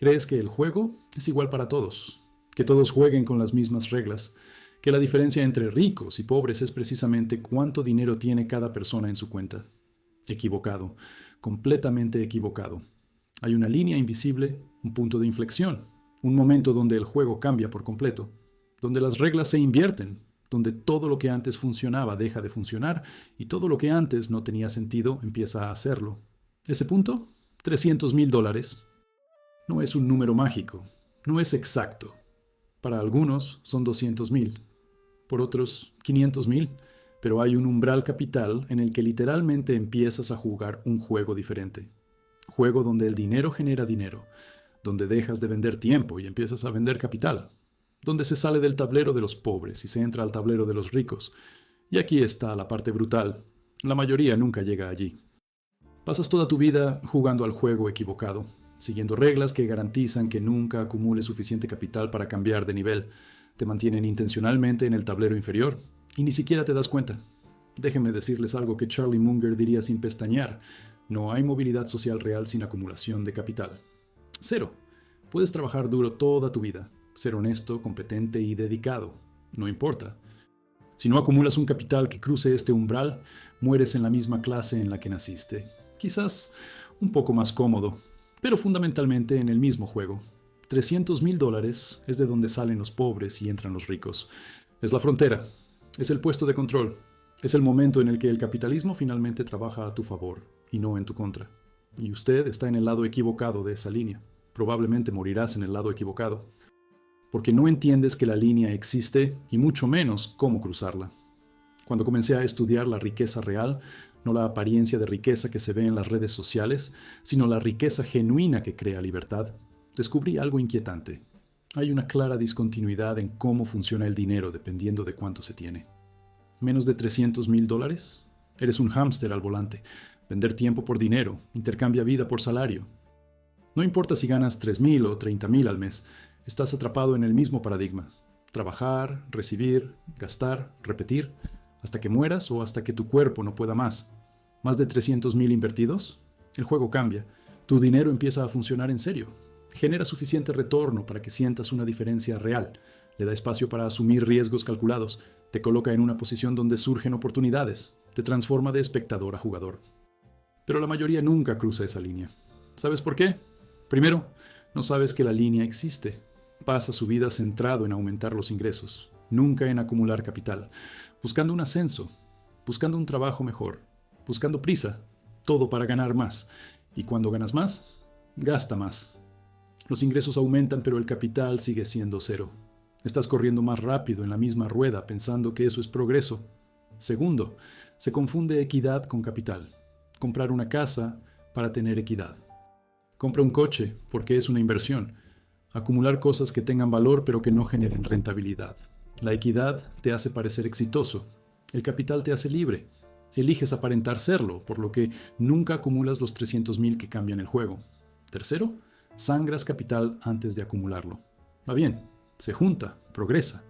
Crees que el juego es igual para todos, que todos jueguen con las mismas reglas, que la diferencia entre ricos y pobres es precisamente cuánto dinero tiene cada persona en su cuenta. Equivocado, completamente equivocado. Hay una línea invisible, un punto de inflexión, un momento donde el juego cambia por completo, donde las reglas se invierten, donde todo lo que antes funcionaba deja de funcionar y todo lo que antes no tenía sentido empieza a hacerlo. Ese punto, $300,000. No es un número mágico, no es exacto. Para algunos son 200,000, por otros 500,000, pero hay un umbral capital en el que literalmente empiezas a jugar un juego diferente. Juego donde el dinero genera dinero, donde dejas de vender tiempo y empiezas a vender capital, donde se sale del tablero de los pobres y se entra al tablero de los ricos. Y aquí está la parte brutal. La mayoría nunca llega allí. Pasas toda tu vida jugando al juego equivocado, siguiendo reglas que garantizan que nunca acumules suficiente capital para cambiar de nivel. Te mantienen intencionalmente en el tablero inferior y ni siquiera te das cuenta. Déjenme decirles algo que Charlie Munger diría sin pestañear. No hay movilidad social real sin acumulación de capital. Cero. Puedes trabajar duro toda tu vida, ser honesto, competente y dedicado. No importa. Si no acumulas un capital que cruce este umbral, mueres en la misma clase en la que naciste. Quizás un poco más cómodo, pero fundamentalmente en el mismo juego. $300,000 es de donde salen los pobres y entran los ricos. Es la frontera, es el puesto de control, es el momento en el que el capitalismo finalmente trabaja a tu favor y no en tu contra. Y usted está en el lado equivocado de esa línea. Probablemente morirás en el lado equivocado, porque no entiendes que la línea existe y mucho menos cómo cruzarla. Cuando comencé a estudiar la riqueza real, no la apariencia de riqueza que se ve en las redes sociales, sino la riqueza genuina que crea libertad, descubrí algo inquietante. Hay una clara discontinuidad en cómo funciona el dinero dependiendo de cuánto se tiene. ¿Menos de $300,000? Eres un hámster al volante. Vender tiempo por dinero, intercambia vida por salario. No importa si ganas 3,000 o 30,000 al mes, estás atrapado en el mismo paradigma. Trabajar, recibir, gastar, repetir, hasta que mueras o hasta que tu cuerpo no pueda más. ¿Más de 300,000 invertidos? El juego cambia. Tu dinero empieza a funcionar en serio. Genera suficiente retorno para que sientas una diferencia real. Le da espacio para asumir riesgos calculados. Te coloca en una posición donde surgen oportunidades. Te transforma de espectador a jugador. Pero la mayoría nunca cruza esa línea. ¿Sabes por qué? Primero, no sabes que la línea existe. Pasa su vida centrado en aumentar los ingresos, nunca en acumular capital, buscando un ascenso, buscando un trabajo mejor, buscando prisa, todo para ganar más. Y cuando ganas más, gasta más. Los ingresos aumentan, pero el capital sigue siendo cero. Estás corriendo más rápido en la misma rueda pensando que eso es progreso. Segundo, se confunde equidad con capital. Comprar una casa para tener equidad. Compra un coche porque es una inversión. Acumular cosas que tengan valor pero que no generen rentabilidad. La equidad te hace parecer exitoso. El capital te hace libre. Eliges aparentar serlo, por lo que nunca acumulas los 300,000 que cambian el juego. Tercero, sangras capital antes de acumularlo. Va bien, se junta, progresa.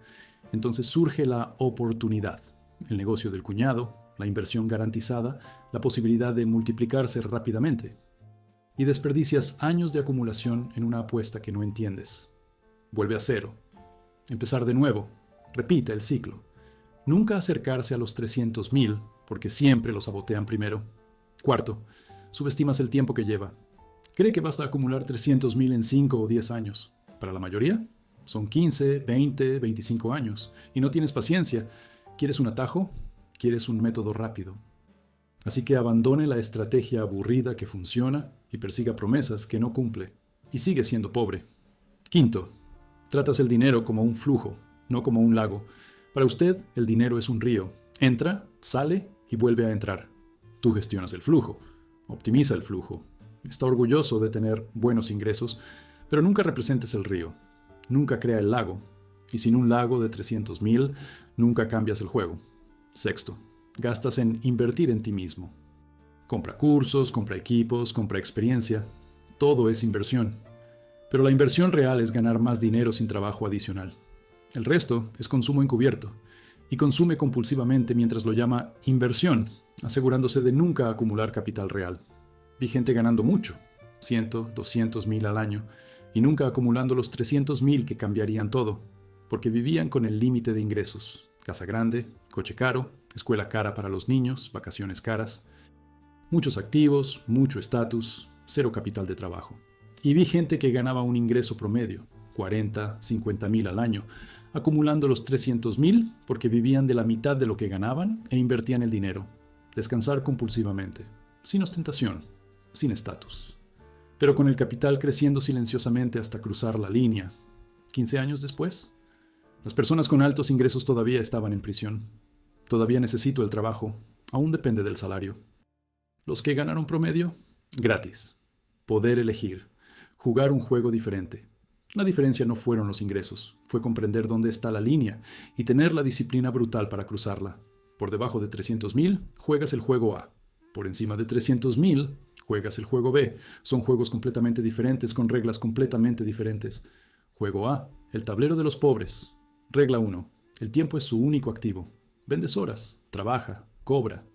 Entonces surge la oportunidad, el negocio del cuñado, la inversión garantizada, la posibilidad de multiplicarse rápidamente. Y desperdicias años de acumulación en una apuesta que no entiendes. Vuelve a cero. Empezar de nuevo. Repite el ciclo. Nunca acercarse a los 300,000, porque siempre los sabotean primero. Cuarto, subestimas el tiempo que lleva. Cree que vas a acumular 300,000 en 5 o 10 años. Para la mayoría, son 15, 20, 25 años. Y no tienes paciencia. ¿Quieres un atajo? ¿Quieres un método rápido? Así que abandone la estrategia aburrida que funciona y persiga promesas que no cumple. Y sigue siendo pobre. Quinto, tratas el dinero como un flujo, no como un lago. Para usted, el dinero es un río. Entra, sale y vuelve a entrar. Tú gestionas el flujo, optimiza el flujo. Está orgulloso de tener buenos ingresos, pero nunca representes el río. Nunca crea el lago. Y sin un lago de 300,000, nunca cambias el juego. Sexto, gastas en invertir en ti mismo. Compra cursos, compra equipos, compra experiencia. Todo es inversión. Pero la inversión real es ganar más dinero sin trabajo adicional. El resto es consumo encubierto. Y consume compulsivamente mientras lo llama inversión, asegurándose de nunca acumular capital real. Vi gente ganando mucho, 100, 200,000 al año, y nunca acumulando los 300,000 que cambiarían todo, porque vivían con el límite de ingresos: casa grande, coche caro, escuela cara para los niños, vacaciones caras, muchos activos, mucho estatus, cero capital de trabajo. Y vi gente que ganaba un ingreso promedio, 40, 50,000 al año, acumulando los 300,000 porque vivían de la mitad de lo que ganaban e invertían el dinero. Descansar compulsivamente, sin ostentación, sin estatus. Pero con el capital creciendo silenciosamente hasta cruzar la línea. 15 años después, las personas con altos ingresos todavía estaban en prisión. Todavía necesito el trabajo, aún depende del salario. Los que ganaron promedio, gratis. Poder elegir, jugar un juego diferente. La diferencia no fueron los ingresos, fue comprender dónde está la línea y tener la disciplina brutal para cruzarla. Por debajo de 300,000, juegas el juego A. Por encima de 300,000, juegas el juego B. Son juegos completamente diferentes con reglas completamente diferentes. Juego A, el tablero de los pobres. Regla 1. El tiempo es su único activo. Vendes horas, trabaja, cobra.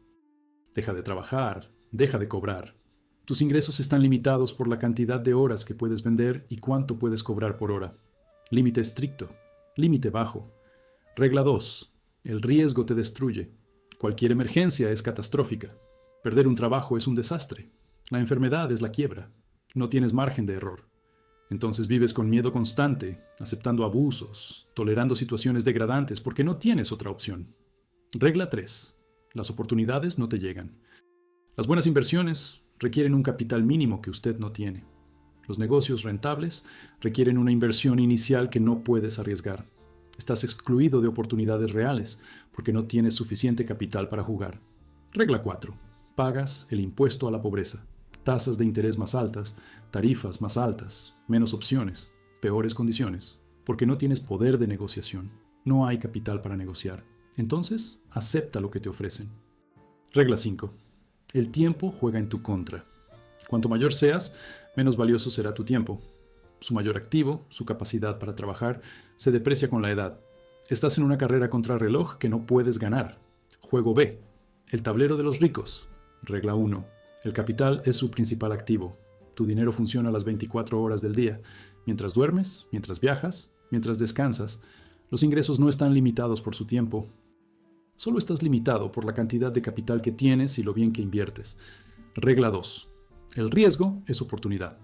Deja de trabajar, deja de cobrar. Tus ingresos están limitados por la cantidad de horas que puedes vender y cuánto puedes cobrar por hora. Límite estricto, límite bajo. Regla 2. El riesgo te destruye. Cualquier emergencia es catastrófica. Perder un trabajo es un desastre. La enfermedad es la quiebra. No tienes margen de error. Entonces vives con miedo constante, aceptando abusos, tolerando situaciones degradantes porque no tienes otra opción. Regla 3. Las oportunidades no te llegan. Las buenas inversiones requieren un capital mínimo que usted no tiene. Los negocios rentables requieren una inversión inicial que no puedes arriesgar. Estás excluido de oportunidades reales porque no tienes suficiente capital para jugar. Regla 4. Pagas el impuesto a la pobreza. Tasas de interés más altas, tarifas más altas, menos opciones, peores condiciones, porque no tienes poder de negociación. No hay capital para negociar. Entonces, acepta lo que te ofrecen. Regla 5. El tiempo juega en tu contra. Cuanto mayor seas, menos valioso será tu tiempo. Su mayor activo, su capacidad para trabajar, se deprecia con la edad. Estás en una carrera contra reloj que no puedes ganar. Juego B. El tablero de los ricos. Regla 1. El capital es su principal activo. Tu dinero funciona las 24 horas del día. Mientras duermes, mientras viajas, mientras descansas, los ingresos no están limitados por su tiempo. Solo estás limitado por la cantidad de capital que tienes y lo bien que inviertes. Regla 2. El riesgo es oportunidad.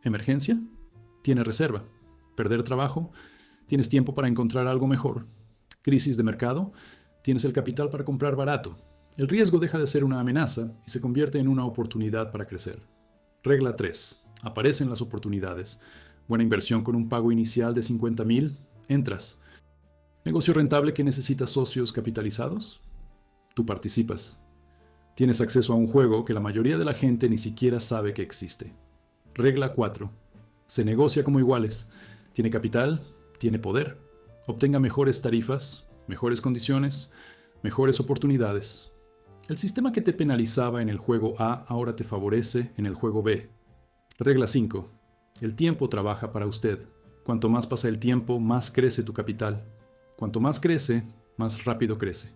Emergencia, tiene reserva. Perder trabajo, tienes tiempo para encontrar algo mejor. Crisis de mercado, tienes el capital para comprar barato. El riesgo deja de ser una amenaza y se convierte en una oportunidad para crecer. Regla 3. Aparecen las oportunidades. Buena inversión con un pago inicial de 50,000, entras. ¿Negocio rentable que necesita socios capitalizados? Tú participas. Tienes acceso a un juego que la mayoría de la gente ni siquiera sabe que existe. Regla 4. Se negocia como iguales. Tiene capital, tiene poder. Obtenga mejores tarifas, mejores condiciones, mejores oportunidades. El sistema que te penalizaba en el juego A ahora te favorece en el juego B. Regla 5. El tiempo trabaja para usted. Cuanto más pasa el tiempo, más crece tu capital. Cuanto más crece, más rápido crece.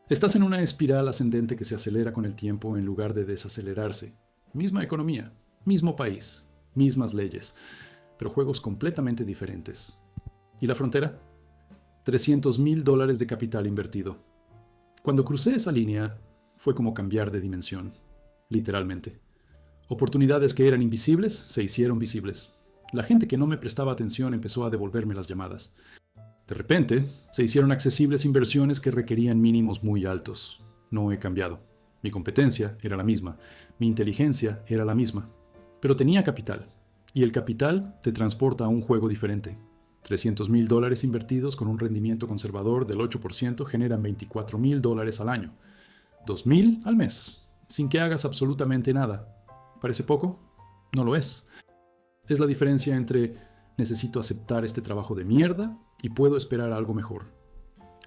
Estás en una espiral ascendente que se acelera con el tiempo en lugar de desacelerarse. Misma economía, mismo país, mismas leyes, pero juegos completamente diferentes. ¿Y la frontera? $300,000 de capital invertido. Cuando crucé esa línea, fue como cambiar de dimensión, literalmente. Oportunidades que eran invisibles se hicieron visibles. La gente que no me prestaba atención empezó a devolverme las llamadas. De repente, se hicieron accesibles inversiones que requerían mínimos muy altos. No he cambiado. Mi competencia era la misma. Mi inteligencia era la misma. Pero tenía capital. Y el capital te transporta a un juego diferente. $300,000 invertidos con un rendimiento conservador del 8% generan $24,000 al año. $2,000 al mes, sin que hagas absolutamente nada. ¿Parece poco? No lo es. Es la diferencia entre necesito aceptar este trabajo de mierda y puedo esperar algo mejor.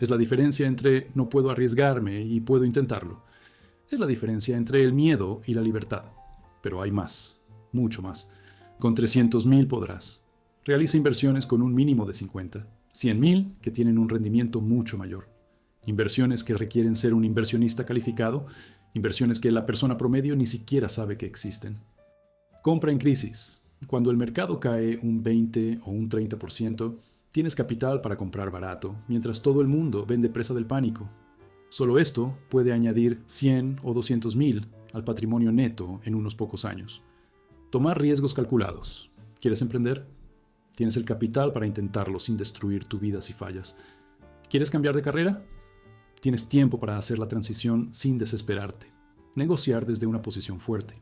Es la diferencia entre no puedo arriesgarme y puedo intentarlo. Es la diferencia entre el miedo y la libertad. Pero hay más, mucho más. Con 300,000 podrás. Realiza inversiones con un mínimo de 50. 100,000 que tienen un rendimiento mucho mayor. Inversiones que requieren ser un inversionista calificado. Inversiones que la persona promedio ni siquiera sabe que existen. Compra en crisis. Cuando el mercado cae un 20 o un 30%, tienes capital para comprar barato, mientras todo el mundo vende presa del pánico. Solo esto puede añadir 100 o 200 mil al patrimonio neto en unos pocos años. Tomar riesgos calculados. ¿Quieres emprender? Tienes el capital para intentarlo sin destruir tu vida si fallas. ¿Quieres cambiar de carrera? Tienes tiempo para hacer la transición sin desesperarte. Negociar desde una posición fuerte.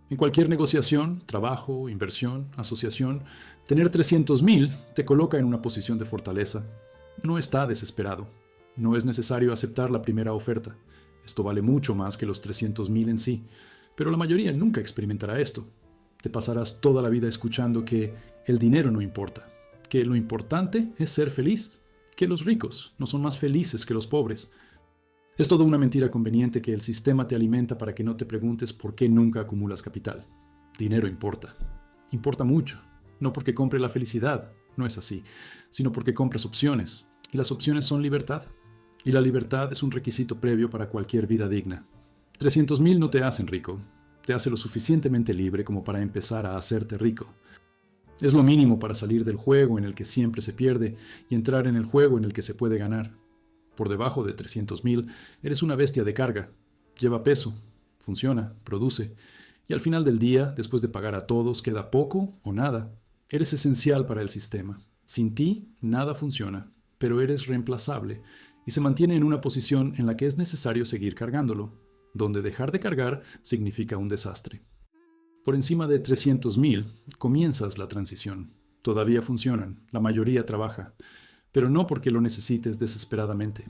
En cualquier negociación, trabajo, inversión, asociación, tener 300 mil te coloca en una posición de fortaleza. No está desesperado. No es necesario aceptar la primera oferta. Esto vale mucho más que los 300 mil en sí, pero la mayoría nunca experimentará esto. Te pasarás toda la vida escuchando que el dinero no importa, que lo importante es ser feliz, que los ricos no son más felices que los pobres. Es toda una mentira conveniente que el sistema te alimenta para que no te preguntes por qué nunca acumulas capital. Dinero importa. Importa mucho. No porque compre la felicidad, no es así, sino porque compras opciones. Y las opciones son libertad. Y la libertad es un requisito previo para cualquier vida digna. 300 mil no te hacen rico. Te hace lo suficientemente libre como para empezar a hacerte rico. Es lo mínimo para salir del juego en el que siempre se pierde y entrar en el juego en el que se puede ganar. Por debajo de 300 mil, eres una bestia de carga. Lleva peso, funciona, produce. Y al final del día, después de pagar a todos, queda poco o nada. Eres esencial para el sistema. Sin ti, nada funciona, pero eres reemplazable y se mantiene en una posición en la que es necesario seguir cargándolo, donde dejar de cargar significa un desastre. Por encima de 300 mil, comienzas la transición. Todavía funcionan, la mayoría trabaja, pero no porque lo necesites desesperadamente.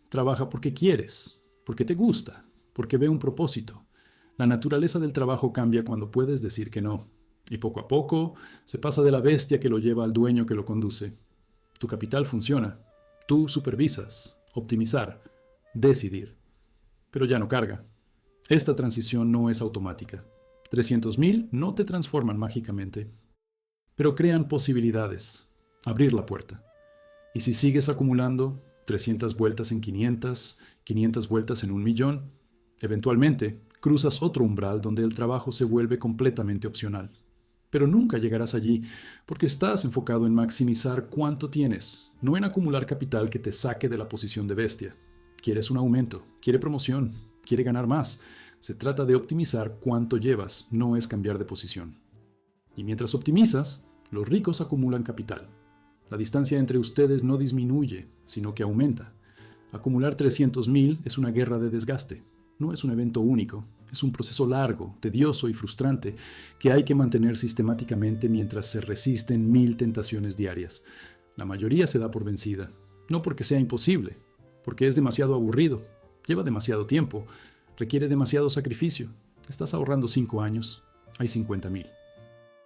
Trabaja porque quieres, porque te gusta, porque ve un propósito. La naturaleza del trabajo cambia cuando puedes decir que no, y poco a poco se pasa de la bestia que lo lleva al dueño que lo conduce. Tu capital funciona, tú supervisas, optimizar, decidir, pero ya no carga. Esta transición no es automática. 300 mil no te transforman mágicamente, pero crean posibilidades, abrir la puerta. Y si sigues acumulando 300 vueltas en 500, 500 vueltas en 1 millón, eventualmente cruzas otro umbral donde el trabajo se vuelve completamente opcional. Pero nunca llegarás allí porque estás enfocado en maximizar cuánto tienes, no en acumular capital que te saque de la posición de bestia. Quieres un aumento, quiere promoción, quiere ganar más. Se trata de optimizar cuánto llevas, no es cambiar de posición. Y mientras optimizas, los ricos acumulan capital. La distancia entre ustedes no disminuye, sino que aumenta. Acumular 300 mil es una guerra de desgaste. No es un evento único, es un proceso largo, tedioso y frustrante que hay que mantener sistemáticamente mientras se resisten 1000 tentaciones diarias. La mayoría se da por vencida, no porque sea imposible, porque es demasiado aburrido, lleva demasiado tiempo, requiere demasiado sacrificio. Estás ahorrando 5 años, hay 50 mil.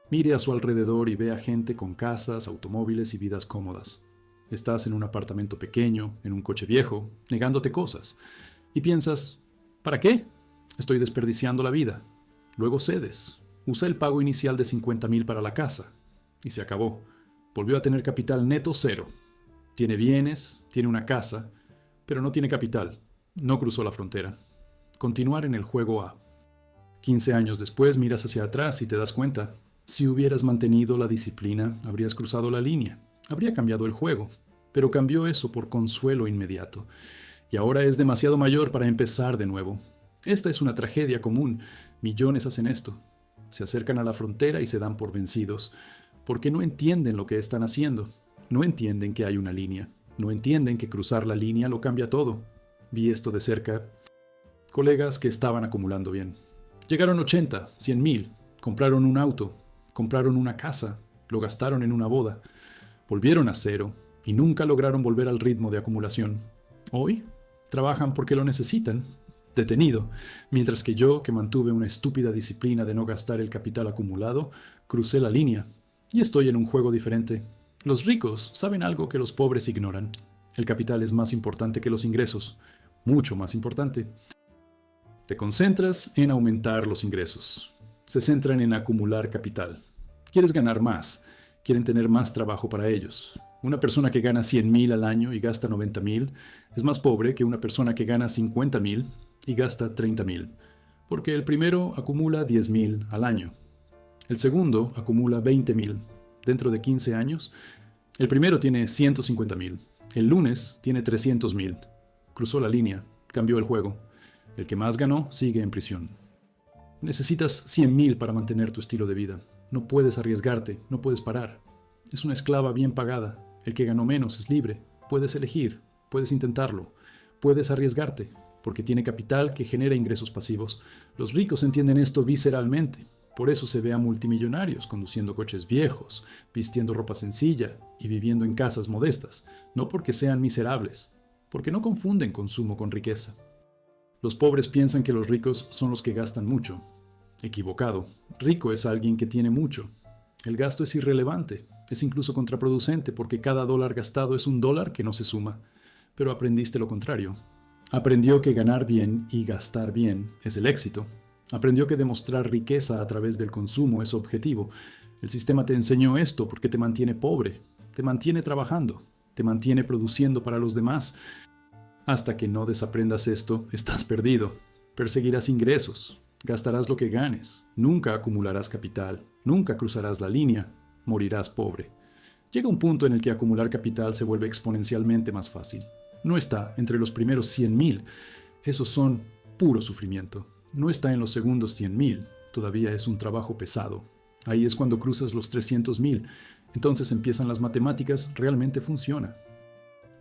Mire a su alrededor y ve a gente con casas, automóviles y vidas cómodas. Estás en un apartamento pequeño, en un coche viejo, negándote cosas. Y piensas, ¿para qué? Estoy desperdiciando la vida. Luego cedes. Usa el pago inicial de 50 mil para la casa. Y se acabó. Volvió a tener capital neto cero. Tiene bienes, tiene una casa, pero no tiene capital. No cruzó la frontera. Continuar en el juego A. 15 años después miras hacia atrás y te das cuenta. Si hubieras mantenido la disciplina, habrías cruzado la línea. Habría cambiado el juego. Pero cambió eso por consuelo inmediato. Y ahora es demasiado mayor para empezar de nuevo. Esta es una tragedia común. Millones hacen esto. Se acercan a la frontera y se dan por vencidos, porque no entienden lo que están haciendo. No entienden que hay una línea. No entienden que cruzar la línea lo cambia todo. Vi esto de cerca. Colegas que estaban acumulando bien. Llegaron 80, 100 mil. Compraron un auto. Compraron una casa. Lo gastaron en una boda. Volvieron a cero y nunca lograron volver al ritmo de acumulación. Hoy trabajan porque lo necesitan, detenido, mientras que yo, que mantuve una estúpida disciplina de no gastar el capital acumulado, crucé la línea y estoy en un juego diferente. Los ricos saben algo que los pobres ignoran. El capital es más importante que los ingresos, mucho más importante. Te concentras en aumentar los ingresos. Se centran en acumular capital. Quieres ganar más, quieren tener más trabajo para ellos. Una persona que gana 100 mil al año y gasta 90 mil es más pobre que una persona que gana 50 mil y gasta 30 mil, porque el primero acumula 10 mil al año. El segundo acumula 20,000. Dentro de 15 años, el primero tiene 150,000. El lunes tiene 300,000. Cruzó la línea, cambió el juego. El que más ganó sigue en prisión. Necesitas 100,000 para mantener tu estilo de vida. No puedes arriesgarte, no puedes parar. Es una esclava bien pagada. El que ganó menos es libre. Puedes elegir, puedes intentarlo, puedes arriesgarte, porque tiene capital que genera ingresos pasivos. Los ricos entienden esto visceralmente. Por eso se ve a multimillonarios conduciendo coches viejos, vistiendo ropa sencilla y viviendo en casas modestas, no porque sean miserables, porque no confunden consumo con riqueza. Los pobres piensan que los ricos son los que gastan mucho. Equivocado. Rico es alguien que tiene mucho. El gasto es irrelevante, es incluso contraproducente porque cada dólar gastado es un dólar que no se suma. Pero aprendiste lo contrario. Aprendió que ganar bien y gastar bien es el éxito. Aprendió que demostrar riqueza a través del consumo es objetivo. El sistema te enseñó esto porque te mantiene pobre, te mantiene trabajando, te mantiene produciendo para los demás. Hasta que no desaprendas esto, estás perdido. Perseguirás ingresos, gastarás lo que ganes, nunca acumularás capital, nunca cruzarás la línea, morirás pobre. Llega un punto en el que acumular capital se vuelve exponencialmente más fácil. No está entre los primeros 100,000, esos son puro sufrimiento. No está en los segundos 100,000, todavía es un trabajo pesado. Ahí es cuando cruzas los 300,000, entonces empiezan las matemáticas, realmente funciona.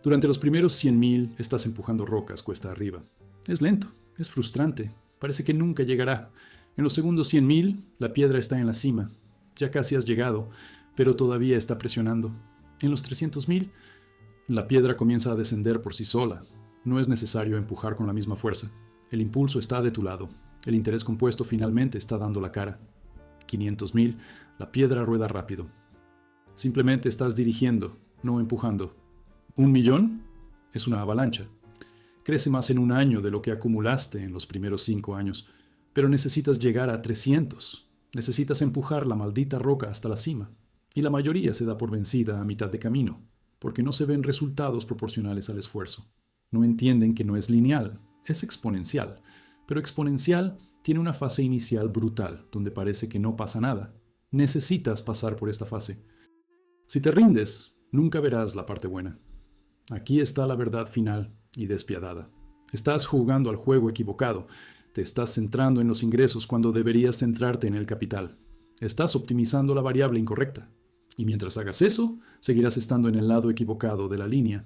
Durante los primeros 100,000 estás empujando rocas cuesta arriba. Es lento, es frustrante, parece que nunca llegará. En los segundos 100,000, la piedra está en la cima. Ya casi has llegado, pero todavía está presionando. En los 300,000, la piedra comienza a descender por sí sola. No es necesario empujar con la misma fuerza. El impulso está de tu lado. El interés compuesto finalmente está dando la cara. 500,000, la piedra rueda rápido. Simplemente estás dirigiendo, no empujando. 1,000,000 es una avalancha. Crece más en un año de lo que acumulaste en los primeros 5 años, pero necesitas llegar a 300. Necesitas empujar la maldita roca hasta la cima. Y la mayoría se da por vencida a mitad de camino, porque no se ven resultados proporcionales al esfuerzo. No entienden que no es lineal, es exponencial. Pero exponencial tiene una fase inicial brutal, donde parece que no pasa nada. Necesitas pasar por esta fase. Si te rindes, nunca verás la parte buena. Aquí está la verdad final y despiadada. Estás jugando al juego equivocado. Te estás centrando en los ingresos cuando deberías centrarte en el capital. Estás optimizando la variable incorrecta. Y mientras hagas eso, seguirás estando en el lado equivocado de la línea.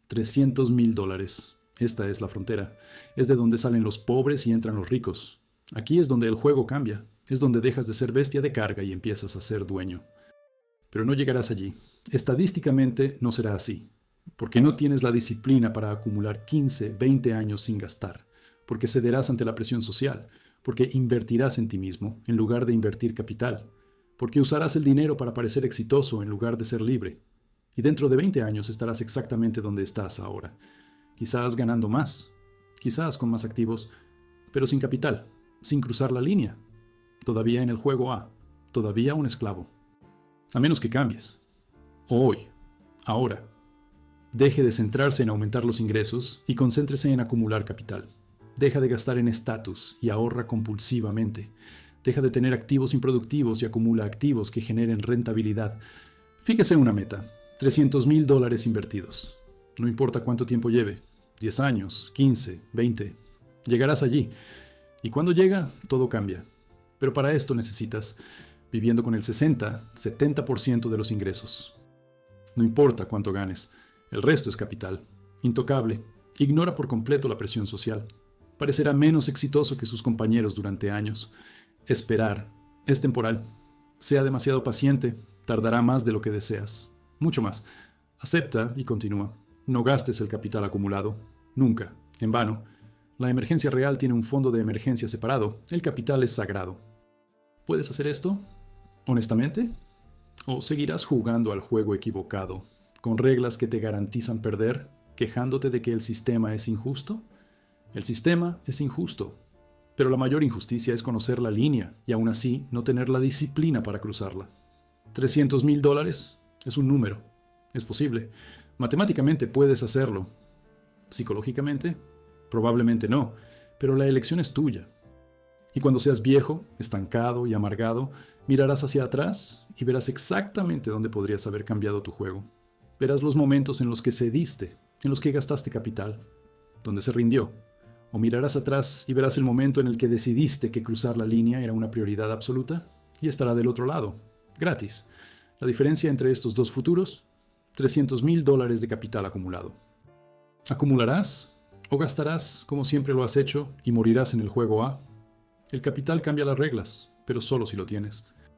300,000 dólares. Esta es la frontera. Es de donde salen los pobres y entran los ricos. Aquí es donde el juego cambia. Es donde dejas de ser bestia de carga y empiezas a ser dueño. Pero no llegarás allí. Estadísticamente no será así. Porque no tienes la disciplina para acumular 15, 20 años sin gastar. Porque cederás ante la presión social. Porque invertirás en ti mismo en lugar de invertir capital. Porque usarás el dinero para parecer exitoso en lugar de ser libre. Y dentro de 20 años estarás exactamente donde estás ahora. Quizás ganando más, quizás con más activos, pero sin capital, sin cruzar la línea. Todavía en el juego A, todavía un esclavo. A menos que cambies. Hoy, ahora. Deje de centrarse en aumentar los ingresos y concéntrese en acumular capital. Deja de gastar en estatus y ahorra compulsivamente. Deja de tener activos improductivos y acumula activos que generen rentabilidad. Fíjese en una meta, 300,000 dólares invertidos. No importa cuánto tiempo lleve, 10 años, 15, 20. Llegarás allí. Y cuando llega, todo cambia. Pero para esto necesitas viviendo con el 60, 70% de los ingresos. No importa cuánto ganes, el resto es capital. Intocable. Ignora por completo la presión social. Parecerá menos exitoso que sus compañeros durante años. Esperar es temporal. Sea demasiado paciente, tardará más de lo que deseas. Mucho más. Acepta y continúa. No gastes el capital acumulado. Nunca. En vano. La emergencia real tiene un fondo de emergencia separado. El capital es sagrado. ¿Puedes hacer esto? ¿Honestamente? ¿O seguirás jugando al juego equivocado, con reglas que te garantizan perder, quejándote de que el sistema es injusto? El sistema es injusto. Pero la mayor injusticia es conocer la línea y aún así no tener la disciplina para cruzarla. 300,000 dólares es un número. Es posible. Matemáticamente puedes hacerlo. Psicológicamente, probablemente no, pero la elección es tuya. Y cuando seas viejo, estancado y amargado, mirarás hacia atrás y verás exactamente dónde podrías haber cambiado tu juego. Verás los momentos en los que cediste, en los que gastaste capital, donde se rindió. O mirarás atrás y verás el momento en el que decidiste que cruzar la línea era una prioridad absoluta y estará del otro lado, gratis. La diferencia entre estos dos futuros, $300,000 de capital acumulado. ¿Acumularás o gastarás como siempre lo has hecho y morirás en el juego A? El capital cambia las reglas, pero solo si lo tienes.